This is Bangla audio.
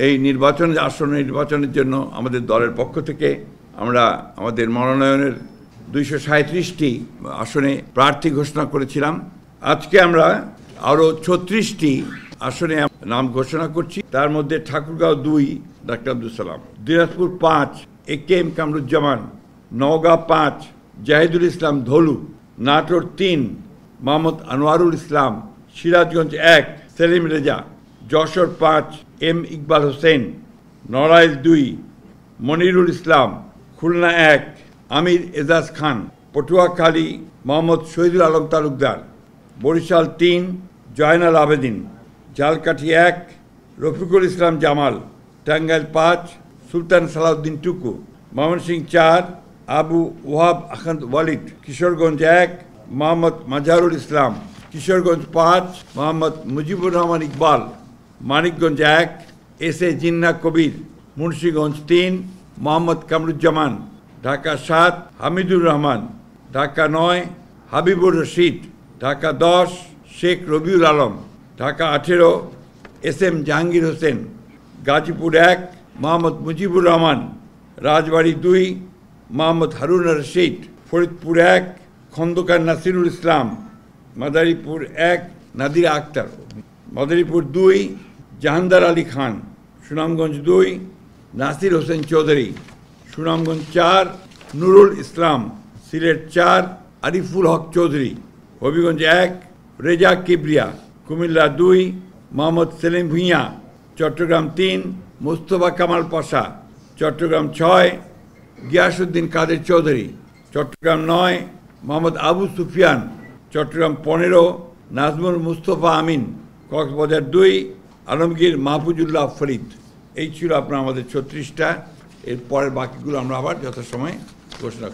এই আসন্ন নির্বাচনের জন্য আমাদের দলের পক্ষ থেকে আমরা আমাদের মনোনয়নের 237টি আসনে প্রার্থী ঘোষণা করেছিলাম। আজকে আমরা আরও 36টি আসনে নাম ঘোষণা করছি। তার মধ্যে ঠাকুরগাঁও 2 ডাক্তার আব্দুল সালাম, দিনাজপুর 5 এ.কে.এম. কামরুজ্জামান, নওগাঁ 5 জাহিদুল ইসলাম ধলু, নাটোর 3 মোহাম্মদ আনোয়ারুল ইসলাম, সিরাজগঞ্জ 1 সেলিম রেজা, যশোর 5 এম ইকবাল হোসেন, নড়াইল 2 মনিরুল ইসলাম, খুলনা 1 আমির এজাজ খান, পটুয়াখালী মোহাম্মদ শহীদুল আলম তালুকদার, বরিশাল 3 জয়নাল আবেদিন, ঝালকাঠি 1 রফিকুল ইসলাম জামাল, টাঙ্গাইল 5 সুলতান সালাউদ্দিন টুকু, ময়মনসিংহ 4 আবু ওয়াহাব আখন্দ ওয়ালিদ, কিশোরগঞ্জ 1 মোহাম্মদ মাজহারুল ইসলাম, কিশোরগঞ্জ 5 মোহাম্মদ মুজিবুর রহমান ইকবাল, মানিকগঞ্জ 1 এস.এ. জিন্নাহ কবির, মুন্সিগঞ্জ 3 মোহাম্মদ কামরুজ্জামান, ঢাকা 7 হামিদুর রহমান, ঢাকা 9 হাবিবুর রশিদ, ঢাকা 10 শেখ রবিউল আলম, ঢাকা 18 এস.এম. জাহাঙ্গীর হোসেন, গাজীপুর 1 মোহাম্মদ মুজিবুর রহমান, রাজবাড়ী 2 মোহাম্মদ হারুন রশিদ, ফরিদপুর 1 খন্দকার নাসিরুল ইসলাম, মাদারীপুর 1 নাদিরা আক্তার, মাদারীপুর 2 জাহানদার আলী খান, সুনামগঞ্জ 2 নাসির হোসেন চৌধুরী, সুনামগঞ্জ 4 নুরুল ইসলাম, সিলেট 4 আরিফুল হক চৌধুরী, হবিগঞ্জ 1 রেজা কিবরিয়া, কুমিল্লা 2 মোহাম্মদ সেলিম ভুঁইয়া, চট্টগ্রাম 3 মুস্তফা কামাল পাশা, চট্টগ্রাম 6 গিয়াসউদ্দিন কাদের চৌধুরী, চট্টগ্রাম 9 মোহাম্মদ আবু সুফিয়ান, চট্টগ্রাম 15 নাজমুল মুস্তফা আমিন, কক্সবাজার 2 আলমগীর মাহফুজুল্লাহ ফরিদ। এই ছিল আপনার আমাদের 36টা। এর পরের বাকিগুলো আমরা আবার যথাসময়ে ঘোষণা